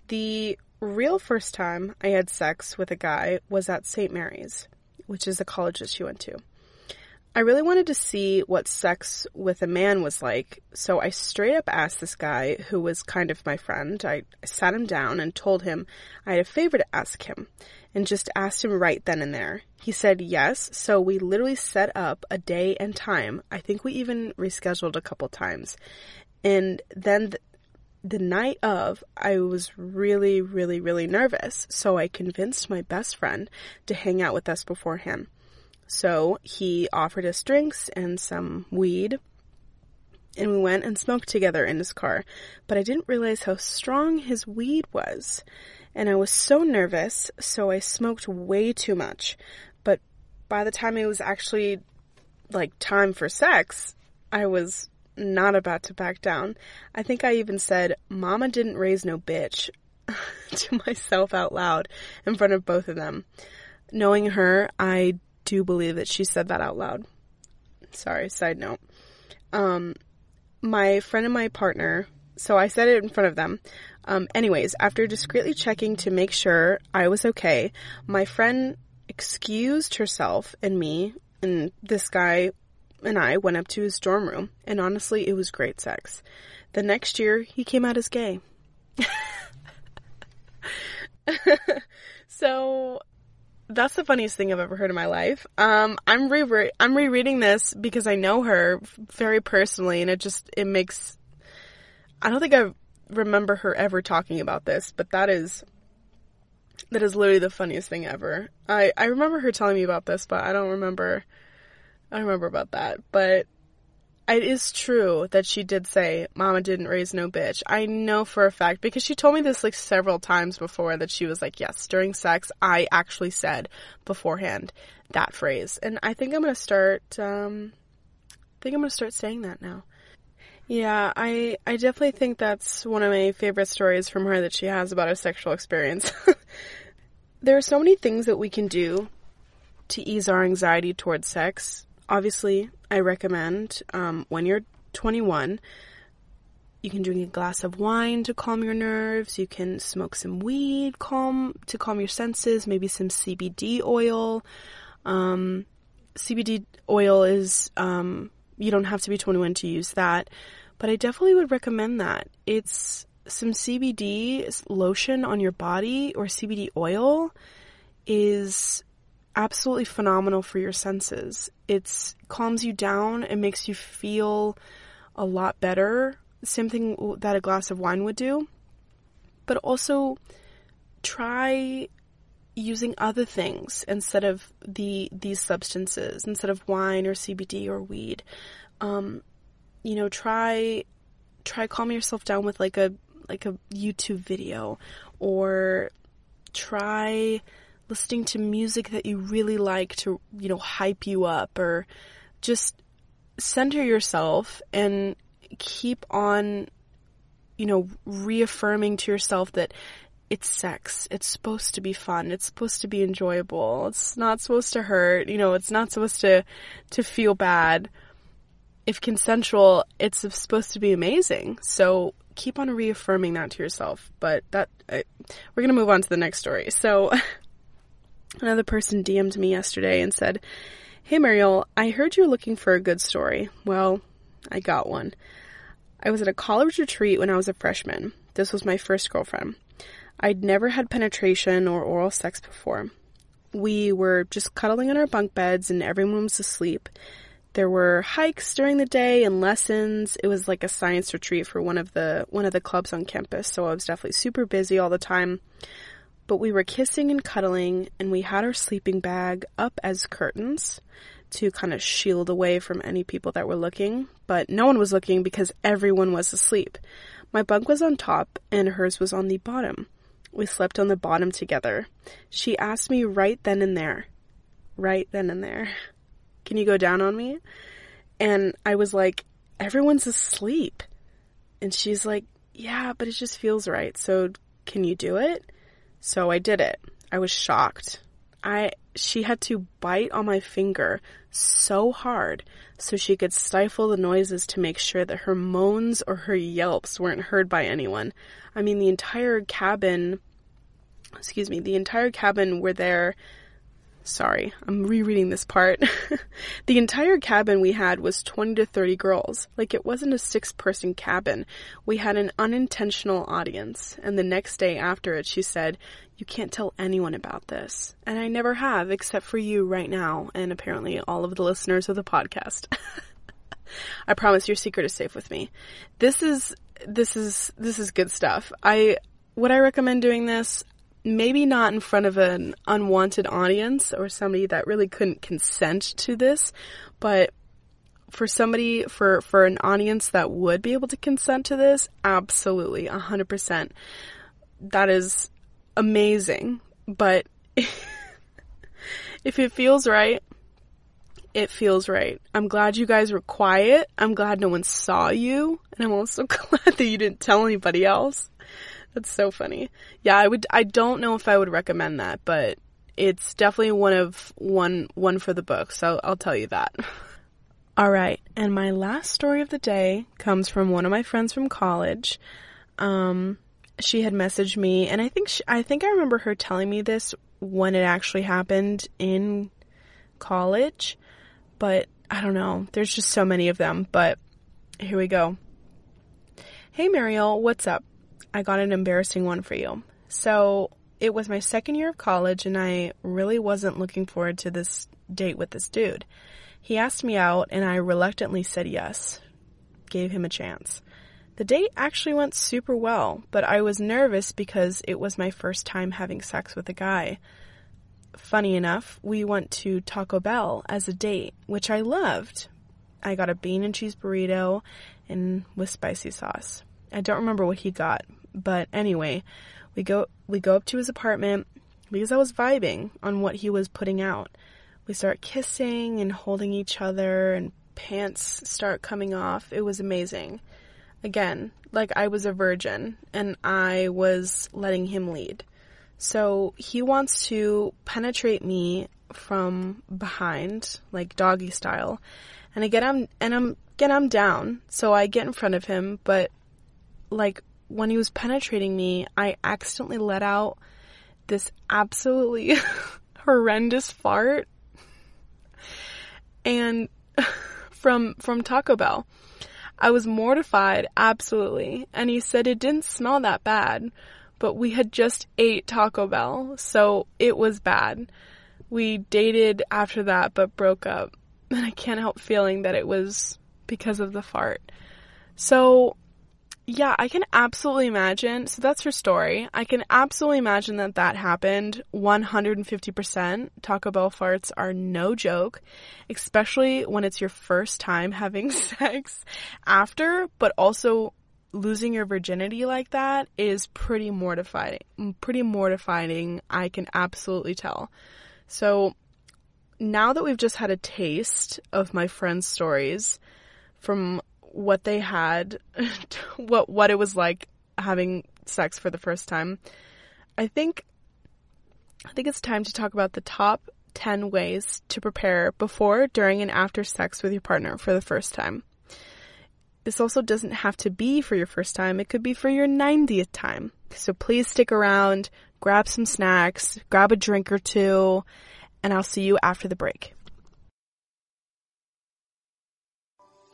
The real first time I had sex with a guy was at St. Mary's, which is the college that she went to. I really wanted to see what sex with a man was like, so I straight up asked this guy, who was kind of my friend. I sat him down and told him I had a favor to ask him, and just asked him right then and there. He said yes, so we literally set up a day and time. I think we even rescheduled a couple times. And then the night of, I was really, really, really nervous, so I convinced my best friend to hang out with us beforehand. So he offered us drinks and some weed, and we went and smoked together in his car. But I didn't realize how strong his weed was, and I was so nervous, so I smoked way too much. But by the time it was actually, time for sex, I was not about to back down. I think I even said, "Mama didn't raise no bitch," to myself out loud in front of both of them. Knowing her, I do believe that she said that out loud. Sorry, side note. My friend and my partner, so I said it in front of them. Anyways, after discreetly checking to make sure I was okay, my friend excused herself and me, and this guy and I went up to his dorm room, and honestly, it was great sex. The next year, he came out as gay. So that's the funniest thing I've ever heard in my life. I'm rereading this because I know her very personally, and it makes, I don't think I remember her ever talking about this, but that is literally the funniest thing ever. I remember her telling me about this, but I don't remember about that. But it is true that she did say, Mama didn't raise no bitch. I know for a fact, because she told me this like several times before, that she was like, yes, during sex, I actually said beforehand that phrase. And I think I'm going to start saying that now. Yeah, I definitely think that's one of my favorite stories from her that she has about a sexual experience. There are so many things that we can do to ease our anxiety towards sex. Obviously, I recommend when you're 21, you can drink a glass of wine to calm your nerves. You can smoke some weed to calm your senses, maybe some CBD oil. CBD oil is, you don't have to be 21 to use that, but I definitely would recommend that. It's some CBD lotion on your body, or CBD oil is absolutely phenomenal for your senses. It calms you down. It makes you feel a lot better. Same thing that a glass of wine would do. But also try using other things instead of these substances, instead of wine or CBD or weed. Try calming yourself down with like a YouTube video, or try listening to music that you really like to, hype you up, or just center yourself and keep on, reaffirming to yourself that it's sex. It's supposed to be fun. It's supposed to be enjoyable. It's not supposed to hurt. It's not supposed to feel bad. If consensual, it's supposed to be amazing. So keep on reaffirming that to yourself. But we're going to move on to the next story. So another person DM'd me yesterday and said, "Hey Mariel, I heard you're looking for a good story." Well, I got one. I was at a college retreat when I was a freshman. This was my first girlfriend. I'd never had penetration or oral sex before. We were just cuddling in our bunk beds and everyone was asleep. There were hikes during the day and lessons. It was like a science retreat for one of the clubs on campus, so I was definitely super busy all the time. But we were kissing and cuddling, and we had our sleeping bag up as curtains to kind of shield away from any people that were looking. But no one was looking because everyone was asleep. My bunk was on top, and hers was on the bottom. We slept on the bottom together. She asked me right then and there, "Can you go down on me?" And I was like, "Everyone's asleep." And she's like, "Yeah, but it just feels right. So can you do it?" So I did it. I was shocked. She had to bite on my finger so hard so she could stifle the noises to make sure that her moans or her yelps weren't heard by anyone. I mean, the entire cabin were there. Sorry, I'm rereading this part. The entire cabin we had was 20 to 30 girls. Like, it wasn't a 6-person cabin. We had an unintentional audience. And the next day after it, she said, "You can't tell anyone about this." And I never have, except for you right now, and apparently all of the listeners of the podcast. I promise your secret is safe with me. This is good stuff. Would I recommend doing this? Maybe not in front of an unwanted audience or somebody that really couldn't consent to this, but for an audience that would be able to consent to this, absolutely, 100%. That is amazing. But if it feels right, it feels right. I'm glad you guys were quiet. I'm glad no one saw you. And I'm also glad that you didn't tell anybody else. That's so funny. Yeah, I don't know if I would recommend that, but it's definitely one for the book, so I'll tell you that. All right, and my last story of the day comes from one of my friends from college. She had messaged me, and I think I remember her telling me this when it actually happened in college, but I don't know. There's just so many of them, but here we go. Hey Mariel, what's up? I got an embarrassing one for you. So, it was my second year of college and I really wasn't looking forward to this date with this dude. He asked me out and I reluctantly said yes. Gave him a chance. The date actually went super well, but I was nervous because it was my first time having sex with a guy. Funny enough, we went to Taco Bell as a date, which I loved. I got a bean and cheese burrito and with spicy sauce. I don't remember what he got, but anyway, we go up to his apartment because I was vibing on what he was putting out. We start kissing and holding each other and pants start coming off. It was amazing. Again, like I was a virgin and I was letting him lead. So he wants to penetrate me from behind, like doggy style. And I'm down, so I get in front of him, but like when he was penetrating me, I accidentally let out this absolutely horrendous fart. And from Taco Bell. I was mortified, absolutely. And he said it didn't smell that bad, but we had just ate Taco Bell, so it was bad. We dated after that, but broke up. And I can't help feeling that it was because of the fart. So, yeah, I can absolutely imagine. So that's her story. I can absolutely imagine that happened 150%. Taco Bell farts are no joke, especially when it's your first time having sex after, but also losing your virginity like that is pretty mortifying. I can absolutely tell. So now that we've just had a taste of my friends' stories from what they had, what it was like having sex for the first time, I think it's time to talk about the top 10 ways to prepare before, during, and after sex with your partner for the first time. This also doesn't have to be for your first time. It could be for your 90th time. So please stick around, grab some snacks, grab a drink or two, and I'll see you after the break.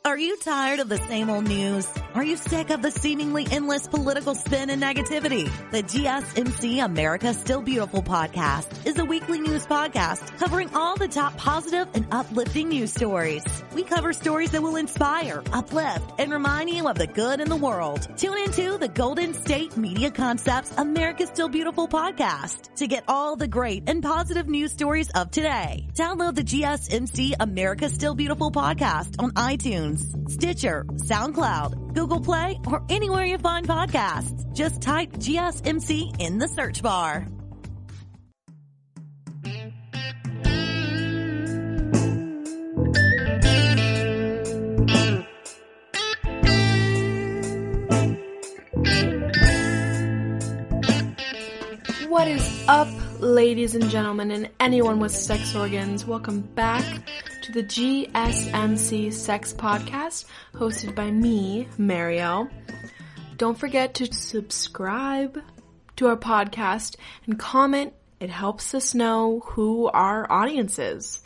Are you tired of the same old news? Are you sick of the seemingly endless political spin and negativity? The GSMC America's Still Beautiful podcast is a weekly news podcast covering all the top positive and uplifting news stories. We cover stories that will inspire, uplift, and remind you of the good in the world. Tune into the Golden State Media Concepts America's Still Beautiful podcast to get all the great and positive news stories of today. Download the GSMC America's Still Beautiful podcast on iTunes, Stitcher, SoundCloud, Google Play, or anywhere you find podcasts. Just type GSMC in the search bar. What is up, ladies and gentlemen, and anyone with sex organs? Welcome back to the GSMC Sex Podcast, hosted by me, Mariel. Don't forget to subscribe to our podcast and comment. It helps us know who our audience is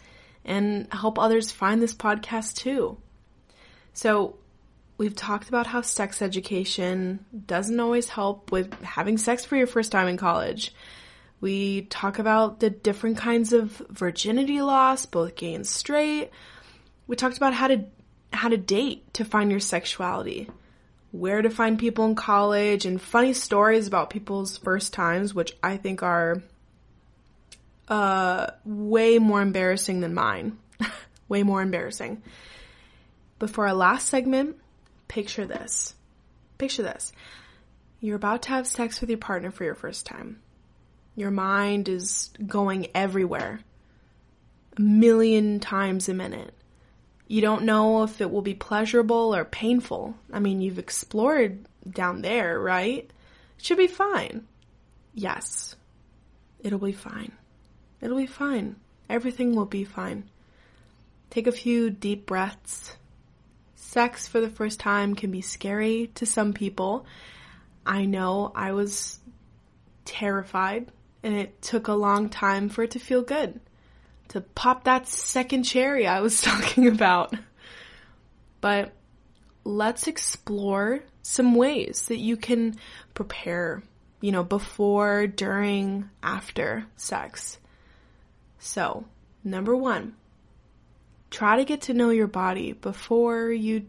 and help others find this podcast too. So, we've talked about how sex education doesn't always help with having sex for your first time in college. We talk about the different kinds of virginity loss, both gay and straight. We talked about how to date to find your sexuality, where to find people in college, and funny stories about people's first times, which I think are way more embarrassing than mine. Way more embarrassing. But for our last segment, picture this. Picture this. You're about to have sex with your partner for your first time. Your mind is going everywhere, 1,000,000 times a minute. You don't know if it will be pleasurable or painful. I mean, you've explored down there, right? It should be fine. Yes, it'll be fine. It'll be fine. Everything will be fine. Take a few deep breaths. Sex for the first time can be scary to some people. I know I was terrified, and it took a long time for it to feel good, to pop that second cherry I was talking about. But let's explore some ways that you can prepare, before, during, after sex. So, number 1, try to get to know your body before you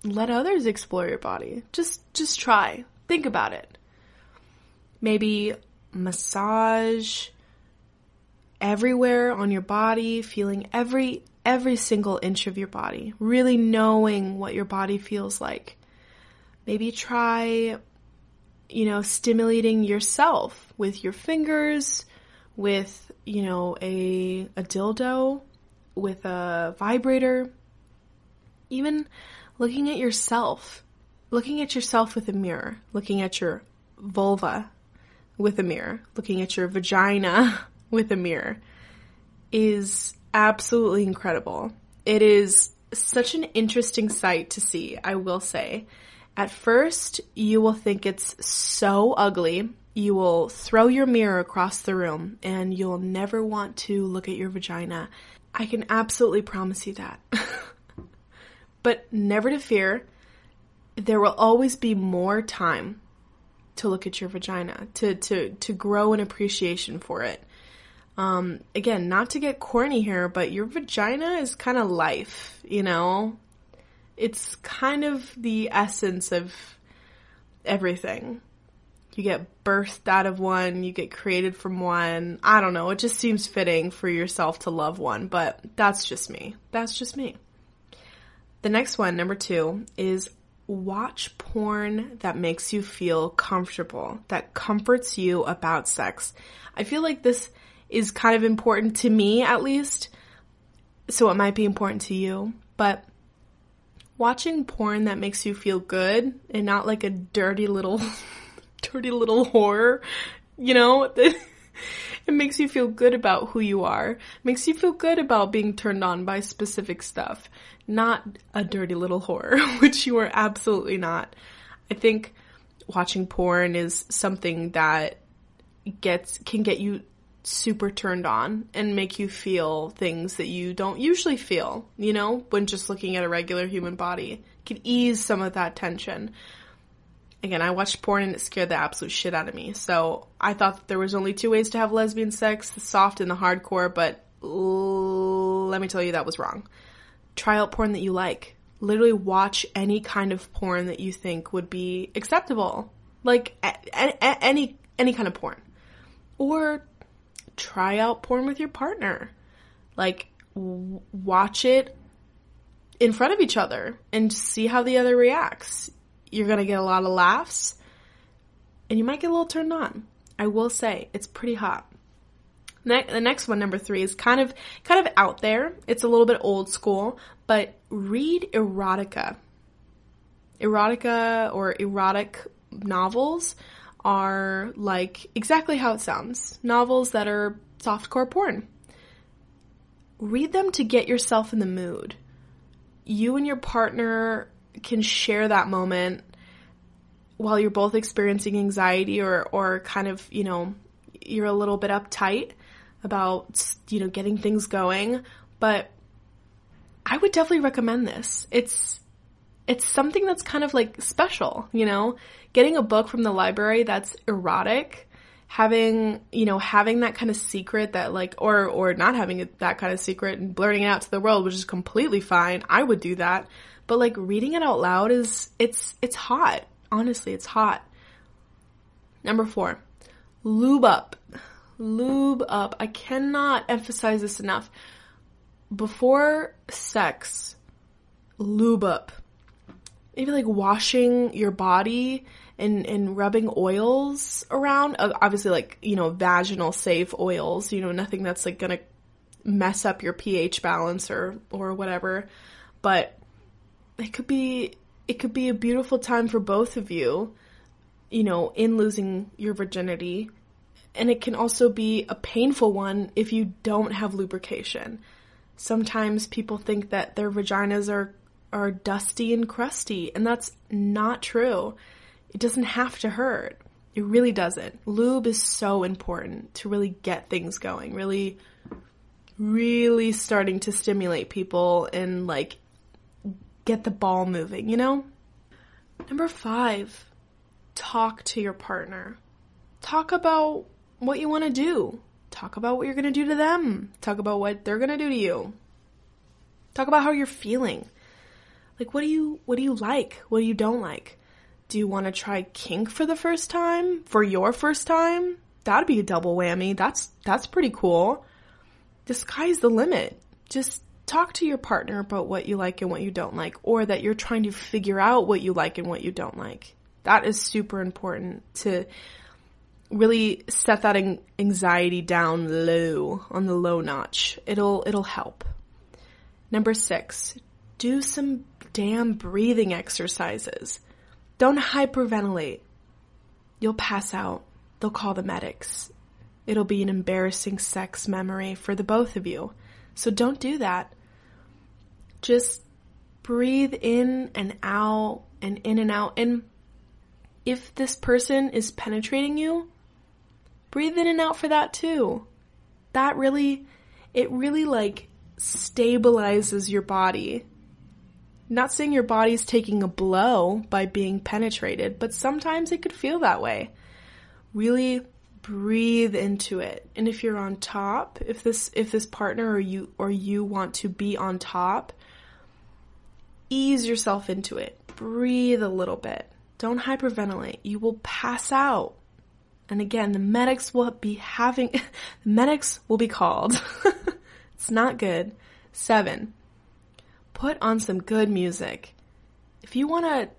let others explore your body. Just try. Think about it. Maybe massage everywhere on your body, feeling every single inch of your body, really knowing what your body feels like. Maybe try, stimulating yourself with your fingers, with, a dildo, with a vibrator, even looking at yourself with a mirror, looking at your vulva with a mirror, looking at your vagina with a mirror is absolutely incredible. It is such an interesting sight to see, I will say. At first, you will think it's so ugly. You will throw your mirror across the room and you'll never want to look at your vagina. I can absolutely promise you that. But never to fear, there will always be more time to look at your vagina, to grow an appreciation for it. Again, not to get corny here, but your vagina is kind of life, It's kind of the essence of everything. You get birthed out of one, you get created from one. I don't know, it just seems fitting for yourself to love one, but that's just me. The next one, number 2, is watch porn that makes you feel comfortable, that comforts you about sex. I feel like this is kind of important to me, at least, so it might be important to you, but watching porn that makes you feel good and not like a dirty little whore, it makes you feel good about who you are. It makes you feel good about being turned on by specific stuff, not a dirty little whore, which you are absolutely not. I think watching porn is something that can get you super turned on and make you feel things that you don't usually feel, when just looking at a regular human body. It can ease some of that tension. Again, I watched porn and it scared the absolute shit out of me. So I thought that there was only 2 ways to have lesbian sex, the soft and the hardcore, but let me tell you that was wrong. Try out porn that you like. Literally watch any kind of porn that you think would be acceptable. Like any kind of porn. Or try out porn with your partner. Like watch it in front of each other and see how the other reacts. You're going to get a lot of laughs, and you might get a little turned on. I will say, it's pretty hot. The next one, number 3, is kind of out there. It's a little bit old school, but read erotica. Erotica or erotic novels are like exactly how it sounds. Novels that are softcore porn. Read them to get yourself in the mood. You and your partner can share that moment while you're both experiencing anxiety or kind of, you're a little bit uptight about, getting things going. But I would definitely recommend this. It's something that's kind of like special, getting a book from the library that's erotic, having that kind of secret that like, or not having that kind of secret and blurting it out to the world, which is completely fine. I would do that. But like reading it out loud it's hot. Honestly, it's hot. Number 4, Lube Up. Lube Up. I cannot emphasize this enough. Before sex, lube up. Maybe like washing your body and rubbing oils around. Obviously like, vaginal safe oils, nothing that's like gonna mess up your pH balance or whatever. But it could be a beautiful time for both of you, in losing your virginity. And it can also be a painful one if you don't have lubrication. Sometimes people think that their vaginas are dusty and crusty, and that's not true. It doesn't have to hurt. It really doesn't. Lube is so important to really get things going, really, really starting to stimulate people and like get the ball moving, you know? Number 5, talk to your partner. Talk about what you want to do. Talk about what you're going to do to them. Talk about what they're going to do to you. Talk about how you're feeling. Like, what do you like? What do you don't like? Do you want to try kink for the first time? For your first time? That'd be a double whammy. That's pretty cool. The sky's the limit. Just talk to your partner about what you like and what you don't like, or that you're trying to figure out what you like and what you don't like. That is super important to really set that anxiety down low, on the low notch. It'll help. Number 6, do some damn breathing exercises. Don't hyperventilate. You'll pass out. They'll call the medics. It'll be an embarrassing sex memory for the both of you. So don't do that. Just breathe in and out and in and out. And if this person is penetrating you, breathe in and out for that too. It really like stabilizes your body. Not saying your body's taking a blow by being penetrated, but sometimes it could feel that way. Really breathe into it. And if you're on top, if this partner or you want to be on top, ease yourself into it. Breathe a little bit. Don't hyperventilate. You will pass out. And again, the medics will be called. It's not good. 7, put on some good music. If you want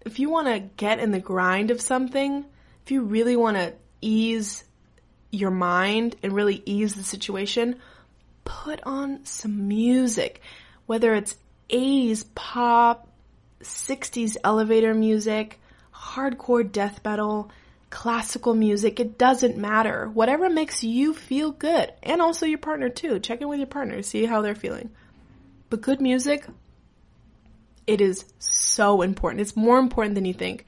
to get in the grind of something, if you really want to ease your mind and really ease the situation, put on some music. Whether it's 80s pop, 60s elevator music, hardcore death metal, classical music, it doesn't matter. Whatever makes you feel good. And also your partner too. Check in with your partner, see how they're feeling. But good music, it is so important. It's more important than you think.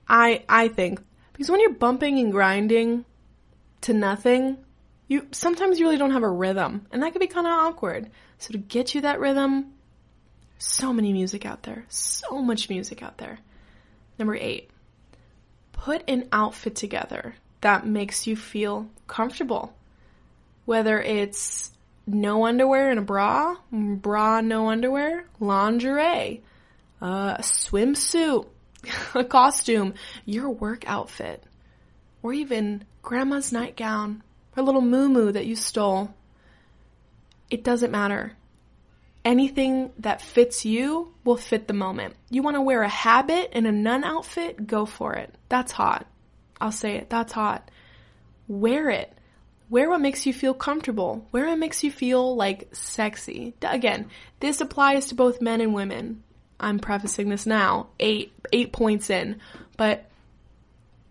I think. Because when you're bumping and grinding to nothing, sometimes you really don't have a rhythm. And that can be kind of awkward. So to get you that rhythm, so many music out there. So much music out there. Number 8. Put an outfit together that makes you feel comfortable. Whether it's no underwear and a bra, no underwear, lingerie, a swimsuit, a costume, your work outfit, or even grandma's nightgown, or little muumuu that you stole. It doesn't matter. Anything that fits you will fit the moment. You want to wear a habit and a nun outfit? Go for it. That's hot. I'll say it. That's hot. Wear it. Wear what makes you feel comfortable. Wear what makes you feel like sexy. Again, this applies to both men and women. I'm prefacing this now, 8 points in. But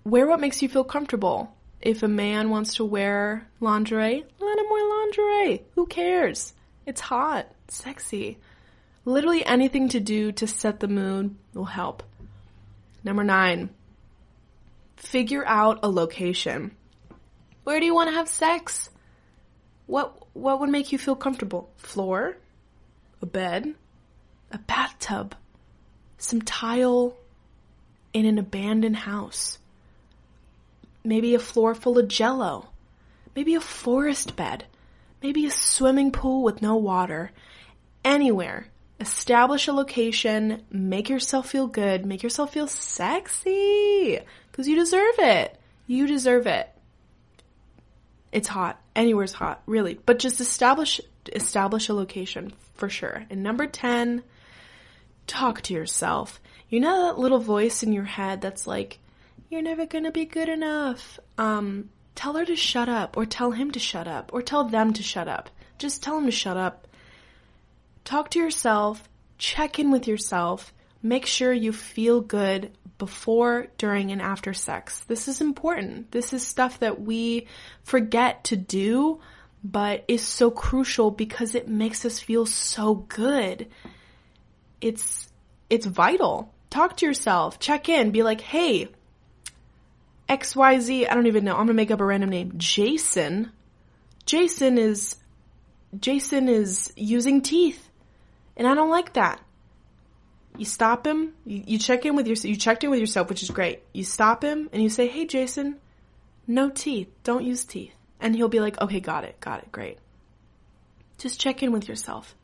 wear what makes you feel comfortable. If a man wants to wear lingerie, let him wear lingerie. Who cares? It's hot. Sexy. Literally anything to do to set the mood will help. Number 9, figure out a location. Where do you want to have sex? What would make you feel comfortable? Floor? A bed? A bathtub? Some tile in an abandoned house? Maybe a floor full of Jell-O? Maybe a forest bed? Maybe a swimming pool with no water? Anywhere. Establish a location, make yourself feel good, make yourself feel sexy, because you deserve it. You deserve it. It's hot. Anywhere's hot, really. But just establish a location for sure. And number 10, talk to yourself. You know that little voice in your head that's like, you're never gonna be good enough. Tell her to shut up, or tell him to shut up, or tell them to shut up. Just tell them to shut up. Talk to yourself, check in with yourself, make sure you feel good before, during, and after sex. This is important. This is stuff that we forget to do, but is so crucial because it makes us feel so good. It's vital. Talk to yourself, check in, be like, hey, XYZ, I don't even know, I'm gonna make up a random name, Jason is using teeth. And I don't like that. You stop him. You checked in with yourself, which is great. You stop him and you say, hey, Jason, no teeth. Don't use teeth. And he'll be like, okay, got it, great. Just check in with yourself.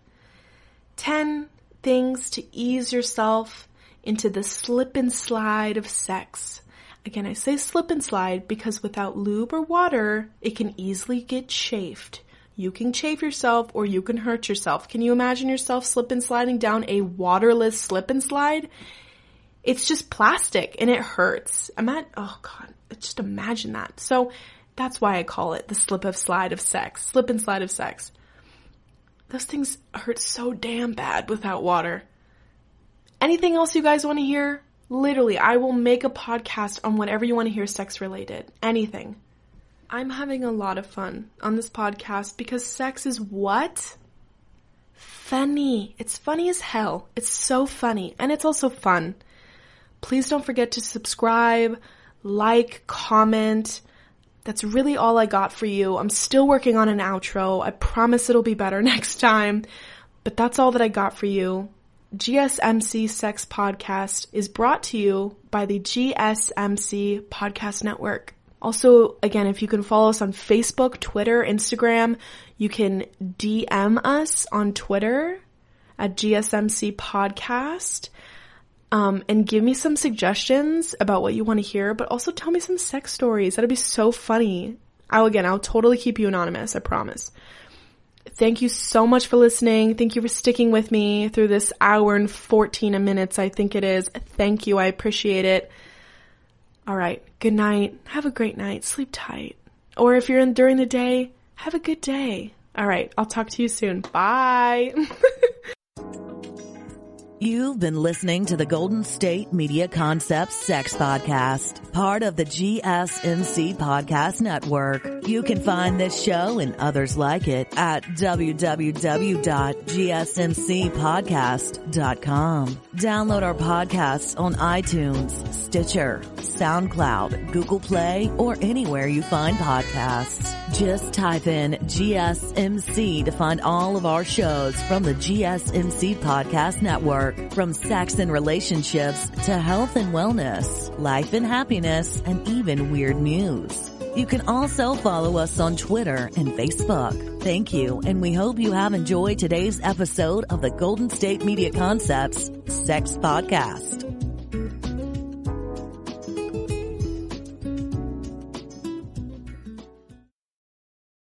10 things to ease yourself into the slip and slide of sex. Again, I say slip and slide because without lube or water, it can easily get chafed. You can chafe yourself or you can hurt yourself. Can you imagine yourself slip and sliding down a waterless slip and slide? It's just plastic and it hurts. Oh God, just imagine that. So that's why I call it the slip and slide of sex. Slip and slide of sex. Those things hurt so damn bad without water. Anything else you guys want to hear? Literally, I will make a podcast on whatever you want to hear sex related. Anything. I'm having a lot of fun on this podcast because sex is what? Funny. It's funny as hell. It's so funny. And it's also fun. Please don't forget to subscribe, like, comment. That's really all I got for you. I'm still working on an outro. I promise it'll be better next time. But that's all that I got for you. GSMC Sex Podcast is brought to you by the GSMC Podcast Network. Also, again, if you can follow us on Facebook, Twitter, Instagram, you can DM us on Twitter at GSMC Podcast. And give me some suggestions about what you want to hear, but also tell me some sex stories. That'd be so funny. I'll totally keep you anonymous, I promise. Thank you so much for listening. Thank you for sticking with me through this hour and 14 minutes, I think it is. Thank you. I appreciate it. All right. Good night. Have a great night. Sleep tight. Or if you're in during the day, have a good day. All right. I'll talk to you soon. Bye. You've been listening to the Golden State Media Concepts Sex Podcast, part of the GSMC Podcast Network. You can find this show and others like it at www.gsmcpodcast.com. Download our podcasts on iTunes, Stitcher, SoundCloud, Google Play, or anywhere you find podcasts. Just type in GSMC to find all of our shows from the GSMC Podcast Network. From sex and relationships to health and wellness, life and happiness, and even weird news. You can also follow us on Twitter and Facebook. Thank you, and we hope you have enjoyed today's episode of the Golden State Media Concepts Sex Podcast.